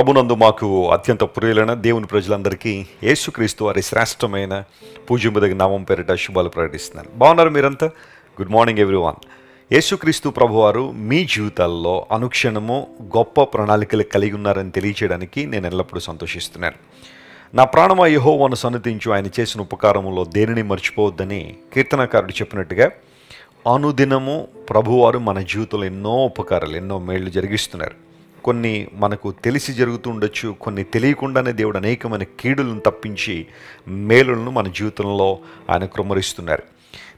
ప్రభునందు మాకు అత్యంత ప్రియులైన దేవుని ప్రజలందరికీ యేసుక్రీస్తు వారి శ్రేష్టమైన పూజ్యముదగిన నామం పేరిట శుభాలు ప్రకటిస్తున్నాను. బాగున్నారు మీరంతా? Good morning everyone. యేసుక్రీస్తు ప్రభువారు మీ జీవితాల్లో అనుక్షణము గొప్ప ప్రణాళికలు కలిగి ఉన్నారని తెలియచేయడానికి నేను ఎల్లప్పుడూ సంతోషిస్తున్నాను. నా ప్రాణమా యెహోవాను సన్నిధించు, ఆయన చేసిన ఉపకారములో దేనిని మర్చిపోవద్దని కీర్తనకారుడు చెప్పినట్టుగా అనుదినము ప్రభువారు మన జీవితంలో ఎన్నో ఉపకారాలు, ఎన్నో మేళ్లు జరిగిస్తున్నారు. కొన్ని మనకు తెలిసి జరుగుతూ ఉండొచ్చు, కొన్ని తెలియకుండానే దేవుడు అనేకమైన కీడులను తప్పించి మేలులను మన జీవితంలో ఆయన కృమ్మరిస్తున్నారు.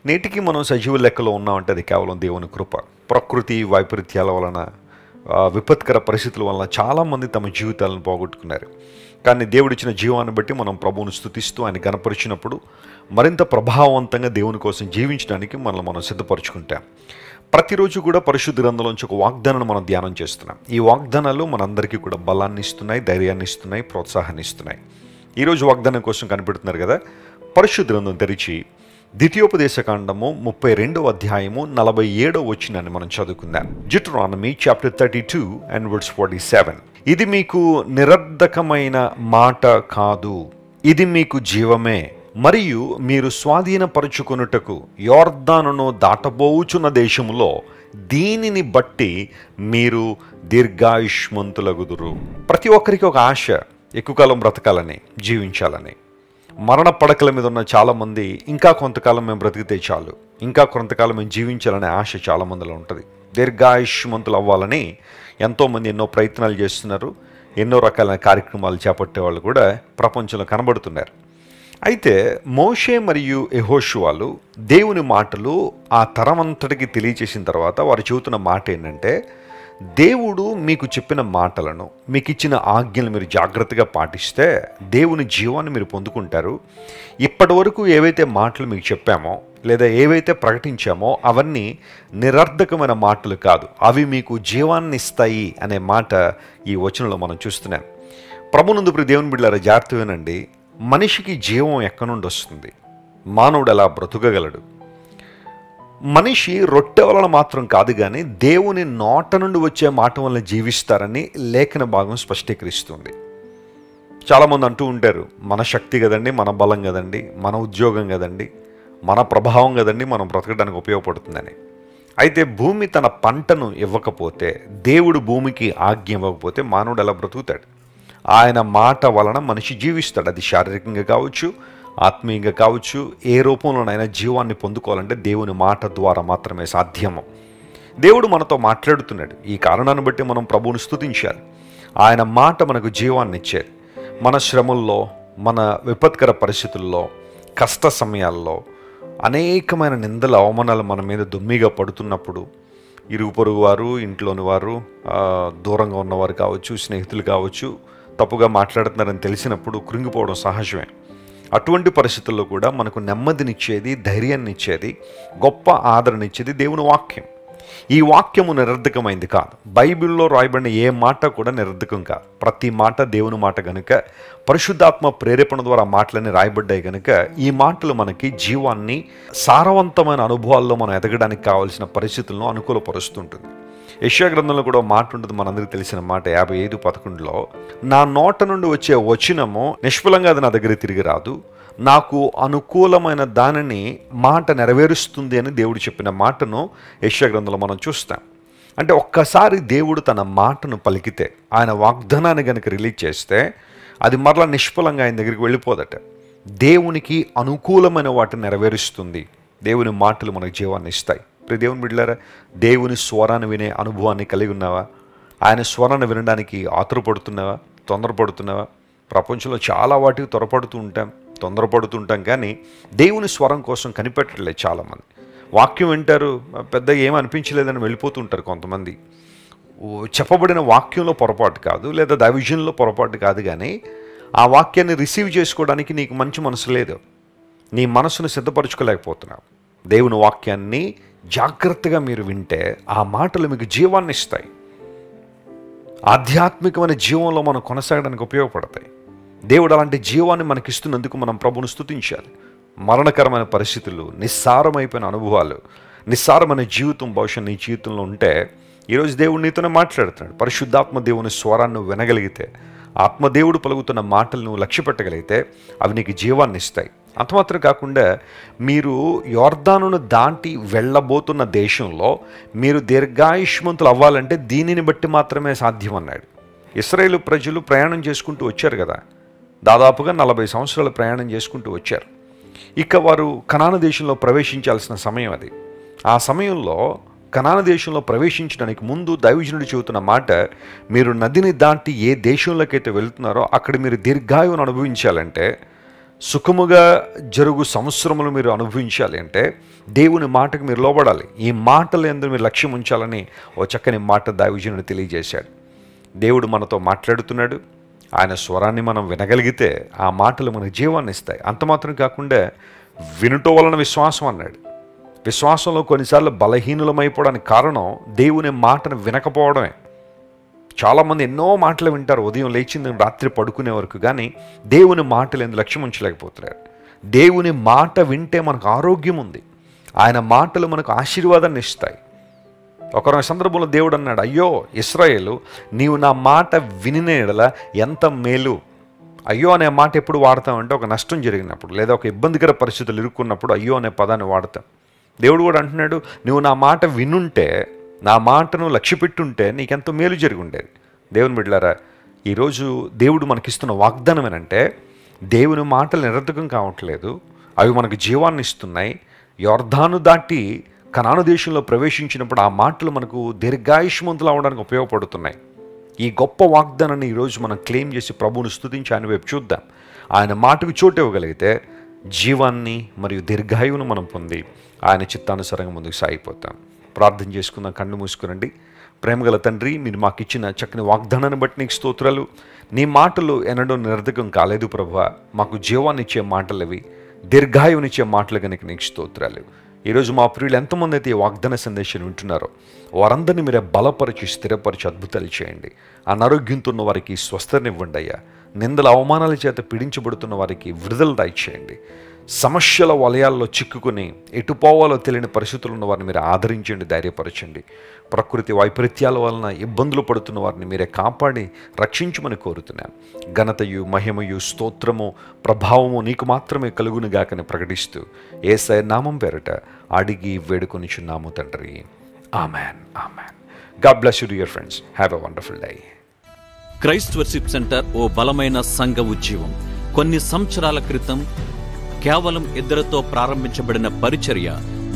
నేటికి మనం సజీవ లెక్కలో ఉన్నామంటే అది కేవలం దేవుని కృప. ప్రకృతి వైపరీత్యాల వలన, విపత్కర పరిస్థితుల వలన చాలామంది తమ జీవితాలను పోగొట్టుకున్నారు. కానీ దేవుడిచ్చిన జీవాన్ని బట్టి మనం ప్రభువును స్తుతిస్తూ ఆయన గణపరిచినప్పుడు మరింత ప్రభావవంతంగా దేవుని కోసం జీవించడానికి మనల్ని మనం సిద్ధపరచుకుంటాం. ప్రతిరోజు కూడా పరిశుద్ధ గ్రంథంలోంచి ఒక వాగ్దానాన్ని మనం ధ్యానం చేస్తున్నాం. ఈ వాగ్దానాలు మనందరికీ కూడా బలాన్ని ఇస్తున్నాయి, ధైర్యాన్ని ఇస్తున్నాయి, ప్రోత్సాహాన్ని ఇస్తున్నాయి. ఈరోజు వాగ్దానం కోసం కనిపెడుతున్నారు కదా, పరిశుద్ధ గ్రంథం తెరిచి ద్వితీయోపదేశకాండము 32వ అధ్యాయము 47వ వచనాన్ని మనం చదువుకుందాం. డ్యూటెరానమీ చాప్టర్ 32 and verse 47. ఇది మీకు నిరర్ధకమైన మాట కాదు, ఇది మీకు జీవమే, మరియు మీరు స్వాధీనపరుచుకొనుటకు యోర్దానును దాటబోవుచున్న దేశములో దీనిని బట్టి మీరు దీర్ఘాయుష్మంతులగుదురు. ప్రతి ఒక్కరికి ఒక ఆశ, ఎక్కువ కాలం బ్రతకాలని, జీవించాలని. మరణ పడకల మీద ఉన్న చాలామంది ఇంకా కొంతకాలం మేము బ్రతికితే చాలు, ఇంకా కొంతకాలం మేము జీవించాలనే ఆశ చాలామందిలో ఉంటుంది. దీర్ఘాయుష్మంతులు అవ్వాలని ఎంతోమంది ఎన్నో ప్రయత్నాలు చేస్తున్నారు. ఎన్నో రకాలైన కార్యక్రమాలు చేపట్టే వాళ్ళు కూడా ప్రపంచంలో కనబడుతున్నారు. అయితే మోషే మరియు యెహోషువలు దేవుని మాటలు ఆ తరమంతటికి తెలియచేసిన తర్వాత వారు చెబుతున్న మాట ఏంటంటే, దేవుడు మీకు చెప్పిన మాటలను, మీకు ఇచ్చిన ఆజ్ఞలు మీరు జాగ్రత్తగా పాటిస్తే దేవుని జీవాన్ని మీరు పొందుకుంటారు. ఇప్పటి వరకు ఏవైతే మాటలు మీకు చెప్పామో లేదా ఏవైతే ప్రకటించామో అవన్నీ నిరర్ధకమైన మాటలు కాదు, అవి మీకు జీవాన్ని ఇస్తాయి అనే మాట ఈ వచనంలో మనం చూస్తున్నాం. ప్రభునందు ప్రియ దేవుని బిడ్డలారా, జాగ్రత్త వినండి. మనిషికి జీవం ఎక్కడి నుండి వస్తుంది? మానవుడు ఎలా బ్రతుకగలడు? మనిషి రొట్టె వలన మాత్రం కాదు, కానీ దేవుని నోట నుండి వచ్చే మాట వలన జీవిస్తారని లేఖన భాగం స్పష్టీకరిస్తుంది. చాలామంది అంటూ ఉంటారు, మన శక్తి కదండి, మన బలం కదండి, మన ఉద్యోగం కదండి, మన ప్రభావం కదండి మనం బ్రతకడానికి ఉపయోగపడుతుందని. అయితే భూమి తన పంటను ఇవ్వకపోతే, దేవుడు భూమికి ఆజ్ఞ ఇవ్వకపోతే మానవుడు ఎలా బ్రతుకుతాడు? ఆయన మాట వలన మనిషి జీవిస్తాడు. అది శారీరకంగా కావచ్చు, ఆత్మీయంగా కావచ్చు. ఏ రూపంలోనైనా జీవాన్ని పొందుకోవాలంటే దేవుని మాట ద్వారా మాత్రమే సాధ్యము. దేవుడు మనతో మాట్లాడుతున్నాడు. ఈ కారణాన్ని బట్టి మనం ప్రభువుని స్తుతించాలి. ఆయన మాట మనకు జీవాన్ని ఇచ్చేది. మన శ్రమల్లో, మన విపత్కర పరిస్థితుల్లో, కష్ట సమయాల్లో అనేకమైన నిందల అవమానాలు మన మీద దుమ్మిగా పడుతున్నప్పుడు, ఇరుగు పొరుగు వారు, ఇంట్లోని వారు, దూరంగా ఉన్నవారు కావచ్చు, స్నేహితులు కావచ్చు, తప్పుగా మాట్లాడుతున్నారని తెలిసినప్పుడు కృంగిపోవడం సహజమే. అటువంటి పరిస్థితుల్లో కూడా మనకు నెమ్మదినిచ్చేది, ధైర్యాన్ని ఇచ్చేది, గొప్ప ఆదరణ ఇచ్చేది దేవుని వాక్యం. ఈ వాక్యము నిరర్ధకమైంది కాదు. బైబిల్లో రాయబడిన ఏ మాట కూడా నిరర్ధకం కాదు. ప్రతి మాట దేవుని మాట కనుక, పరిశుద్ధాత్మ ప్రేరేపణ ద్వారా మాటలన్నీ రాయబడ్డాయి కనుక ఈ మాటలు మనకి జీవాన్ని, సారవంతమైన అనుభవాల్లో మనం ఎదగడానికి కావాల్సిన పరిస్థితులను అనుకూలపరుస్తుంటుంది. యెషయా గ్రంథంలో కూడా మాట ఉంటుంది, మనందరికీ తెలిసిన మాట 55:11. నా నోట నుండి వచ్చే వచనము నిష్ఫలంగా అది నా దగ్గర తిరిగి రాదు, నాకు అనుకూలమైన దానిని మాట నెరవేరుస్తుంది అని దేవుడు చెప్పిన మాటను యెషయా గ్రంథంలో మనం చూస్తాం. అంటే ఒక్కసారి దేవుడు తన మాటను పలికితే, ఆయన వాగ్దానాన్ని కనుక రిలీజ్ చేస్తే అది మరలా నిష్ఫలంగా ఆయన దగ్గరికి వెళ్ళిపోదట. దేవునికి అనుకూలమైన వాటిని నెరవేరుస్తుంది. దేవుని మాటలు మనకు జీవాన్ని ఇస్తాయి. దేవుని బిడ్డలారా, దేవుని స్వరాన్ని వినే అనుభవాన్ని కలిగి ఉన్నావా? ఆయన స్వరాన్ని వినడానికి ఆతురపడుతున్నావా? తొందరపడుతున్నావా? ప్రపంచంలో చాలా వాటికి తొందరపడుతుంటాం, కానీ దేవుని స్వరం కోసం కనిపెట్టట్లేదు చాలామంది. వాక్యం వింటారు, పెద్దగా ఏమనిపించలేదని వెళ్ళిపోతుంటారు కొంతమంది. చెప్పబడిన వాక్యంలో పొరపాటు కాదు, లేదా దైవజనంలో పొరపాటు కాదు, కానీ ఆ వాక్యాన్ని రిసీవ్ చేసుకోవడానికి నీకు మంచి మనసు లేదు. నీ మనసును సిద్ధపరచుకోలేకపోతున్నావు. దేవుని వాక్యాన్ని జాగ్రత్తగా మీరు వింటే ఆ మాటలు మీకు జీవాన్ని ఇస్తాయి. ఆధ్యాత్మికమైన జీవంలో మనం కొనసాగడానికి ఉపయోగపడతాయి. దేవుడు అలాంటి జీవాన్ని మనకిస్తున్నందుకు మనం ప్రభువును స్తుతించాలి. మరణకరమైన పరిస్థితులు, నిస్సారమైపోయిన అనుభవాలు, నిస్సారమైన జీవితం బహుశా నీ జీవితంలో ఉంటే ఈరోజు దేవుడు నీతోనే మాట్లాడుతున్నాడు. పరిశుద్ధాత్మ దేవుని స్వరాన్ని నువ్వు వినగలిగితే, ఆత్మదేవుడు పలుకుతున్న మాటలు నువ్వు లక్ష్య పెట్టగలిగితే అవి నీకు జీవాన్ని ఇస్తాయి. అంతమాత్రం కాకుండా మీరు యోర్దానును దాటి వెళ్ళబోతున్న దేశంలో మీరు దీర్ఘాయుష్మంతులు అవ్వాలంటే దీనిని బట్టి మాత్రమే సాధ్యమన్నాడు. ఇశ్రాయేలు ప్రజలు ప్రయాణం చేసుకుంటూ వచ్చారు కదా, దాదాపుగా 40 సంవత్సరాలు ప్రయాణం చేసుకుంటూ వచ్చారు. ఇక వారు కనాను దేశంలో ప్రవేశించాల్సిన సమయం అది. ఆ సమయంలో కనాను దేశంలో ప్రవేశించడానికి ముందు దైవజనుడు చెబుతున్న మాట, మీరు నదిని దాటి ఏ దేశంలోకైతే వెళ్తున్నారో అక్కడ మీరు దీర్ఘాయువును అనుభవించాలంటే, సుఖముగా జరుగు సంవత్సరములు మీరు అనుభవించాలి అంటే దేవుని మాటకు మీరు లోబడాలి. ఈ మాటలు ఎందుకు మీరు లక్ష్యం ఉంచాలని ఓ చక్కని మాట దైవజనుడు తెలియజేశాడు. దేవుడు మనతో మాట్లాడుతున్నాడు. ఆయన స్వరాన్ని మనం వినగలిగితే ఆ మాటలు మనకు జీవాన్ని ఇస్తాయి. అంత మాత్రం కాకుండా వినుట వలన విశ్వాసం అన్నాడు. విశ్వాసంలో కొన్నిసార్లు బలహీనులమైపోవడానికి కారణం దేవుని మాటను వినకపోవడమే. చాలామంది ఎన్నో మాటలు వింటారు ఉదయం లేచింది రాత్రి పడుకునే వరకు, కానీ దేవుని మాటలు ఎందుకు లక్ష్యం ఉంచలేకపోతున్నారు. దేవుని మాట వింటే మనకు ఆరోగ్యం ఉంది. ఆయన మాటలు మనకు ఆశీర్వాదాన్ని ఇస్తాయి. ఒక సందర్భంలో దేవుడు అన్నాడు, అయ్యో ఇశ్రాయేలు, నీవు నా మాట వినిన యెడల ఎంత మేలు. అయ్యో అనే మాట ఎప్పుడు వాడతామంటే ఒక నష్టం జరిగినప్పుడు లేదా ఒక ఇబ్బందికర పరిస్థితులు ఇరుక్కున్నప్పుడు అయ్యో అనే పదాన్ని వాడతాం. దేవుడు కూడా అంటున్నాడు, నువ్వు నా మాట వినుంటే, నా మాటను లక్ష్యపెట్టుంటే నీకెంతో మేలు జరిగి ఉండేది. దేవుని బిడ్డలారా, ఈరోజు దేవుడు మనకిస్తున్న వాగ్దానం ఏంటంటే, దేవుని మాటలు నిరర్థకం కావట్లేదు, అవి మనకు జీవాన్ని ఇస్తున్నాయి. యోర్దాను దాటి కనాను దేశంలో ప్రవేశించినప్పుడు ఆ మాటలు మనకు దీర్ఘాయుష్మంతులు అవడానికి ఉపయోగపడుతున్నాయి. ఈ గొప్ప వాగ్దానాన్ని ఈరోజు మనం క్లెయిమ్ చేసి ప్రభువును స్తుతించి ఆయన వైపు చూద్దాం. ఆయన మాటకు చోటు ఇవ్వగలిగితే జీవాన్ని మరియు దీర్ఘాయువును మనం పొంది ఆయన చిత్తానుసారంగా ముందుకు సాగిపోతాం. ప్రార్థన చేసుకుందాం. కళ్ళు మూసుకునండి. ప్రేమగల తండ్రి, మీరు మాకు ఇచ్చిన చక్కని వాగ్దానాన్ని బట్టి నీకు స్తోత్రాలు. నీ మాటలు ఎన్నడూ నిరర్థకం కాలేదు ప్రభువా. మాకు జీవాన్ని ఇచ్చే మాటలు అవి, దీర్ఘాయువునిచ్చే మాటలు కనుక నీకు స్తోత్రాలు. ఈరోజు మా ప్రియులు ఎంతమంది అయితే ఈ వాగ్దాన సందేశాన్ని వింటున్నారో వారందరినీ మీరే బలపరిచి స్థిరపరిచి అద్భుతాలు చేయండి. అనారోగ్యంతో ఉన్న వారికి స్వస్థతనివ్వండి అయ్యా. నిందల అవమానాల చేత పీడించబడుతున్న వారికి విడుదల దయచేయండి. సమస్యల వలయాల్లో చిక్కుకుని ఎటుపోవాలో తెలియని పరిస్థితులు ఉన్న వారిని మీరు ఆదరించండి, ధైర్యపరచండి. ప్రకృతి వైపరీత్యాల వలన ఇబ్బందులు పడుతున్న వారిని మీరే కాపాడి రక్షించమని కోరుతున్నాను. ఘనతయు మహిమయు స్తోత్రము ప్రభావము నీకు మాత్రమే కలుగునుగాకని ప్రకటిస్తూ యేసయ్య నామం పేరట అడిగి వేడుకొనిచున్నాము తండ్రి. Amen, amen. God bless you dear friends. Have a wonderful day. Christ worship centre ఓ బలమైన సంఘ ఉద్యమం. కొన్ని సంవత్సరాల క్రితం కేవలం 2 ప్రారంభించబడిన పరిచర్య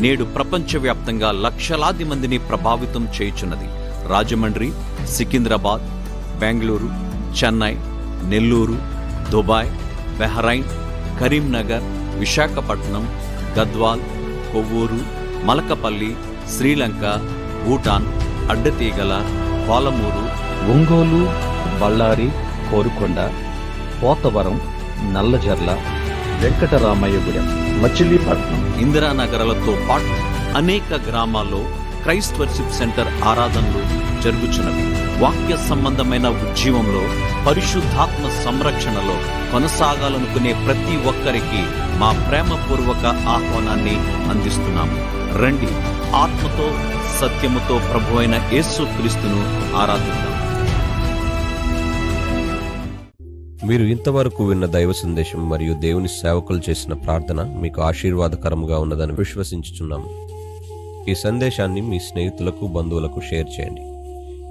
నేడు ప్రపంచవ్యాప్తంగా లక్షలాది మందిని ప్రభావితం చేయుచున్నది. రాజమండ్రి, సికింద్రాబాద్, బెంగళూరు, చెన్నై, నెల్లూరు, దుబాయ్, బెహ్రైన్, కరీంనగర్, విశాఖపట్నం, గద్వాల్, కొవ్వూరు, మలకపల్లి, శ్రీలంక, భూటాన్, అడ్డతీగల, పాలమూరు, ఒంగోలు, బళ్ళారి, కోరుకొండ, పోతవరం, నల్లజర్ల, వెంకటరామయ్యగూడెం, మచిలీపట్నం, ఇందిరానగర్లతో పాటు అనేక గ్రామాల్లో క్రైస్ట్ వర్షిప్ సెంటర్ ఆరాధనలు జరుగుచున్నవి. వాక్య సంబంధమైన ఉద్యమంలో పరిశుద్ధాత్మ సంరక్షణలో కొనసాగాలనుకునే ప్రతి ఒక్కరికి మా ప్రేమపూర్వక ఆహ్వానాన్ని అందిస్తున్నాము. రండి, ఆత్మతో సత్యముతో ప్రభువైన యేసుక్రీస్తును ఆరాధిద్దాం. మీరు ఇంతవరకు విన్న దైవ సందేశం మరియు దేవుని సేవకులు చేసిన ప్రార్థన మీకు ఆశీర్వాదకరముగా ఉన్నదని విశ్వసించుచున్నాము. ఈ సందేశాన్ని మీ స్నేహితులకు, బంధువులకు షేర్ చేయండి.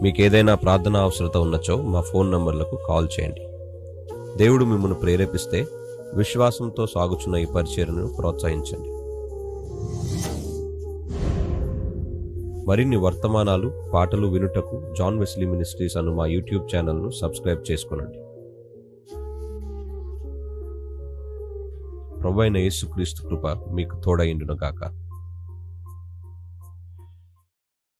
మీకు ఏదైనా ప్రార్థన అవసరత ఉన్నచో మా ఫోన్ నంబర్లకు కాల్ చేయండి. దేవుడు మిమ్మల్ని ప్రేరేపిస్తే విశ్వాసంతో సాగుచున్న ఈ పరిచర్యను ప్రోత్సహించండి. మరిన్ని వర్తమానాలు, పాటలు వినుటకు జాన్ వెస్లీ మినిస్ట్రీస్ అను మా యూట్యూబ్ ఛానల్ను సబ్స్క్రైబ్ చేసుకొనండి. ప్రభువైన యేసుక్రీస్తు కృప మీకు తోడైండును గాక.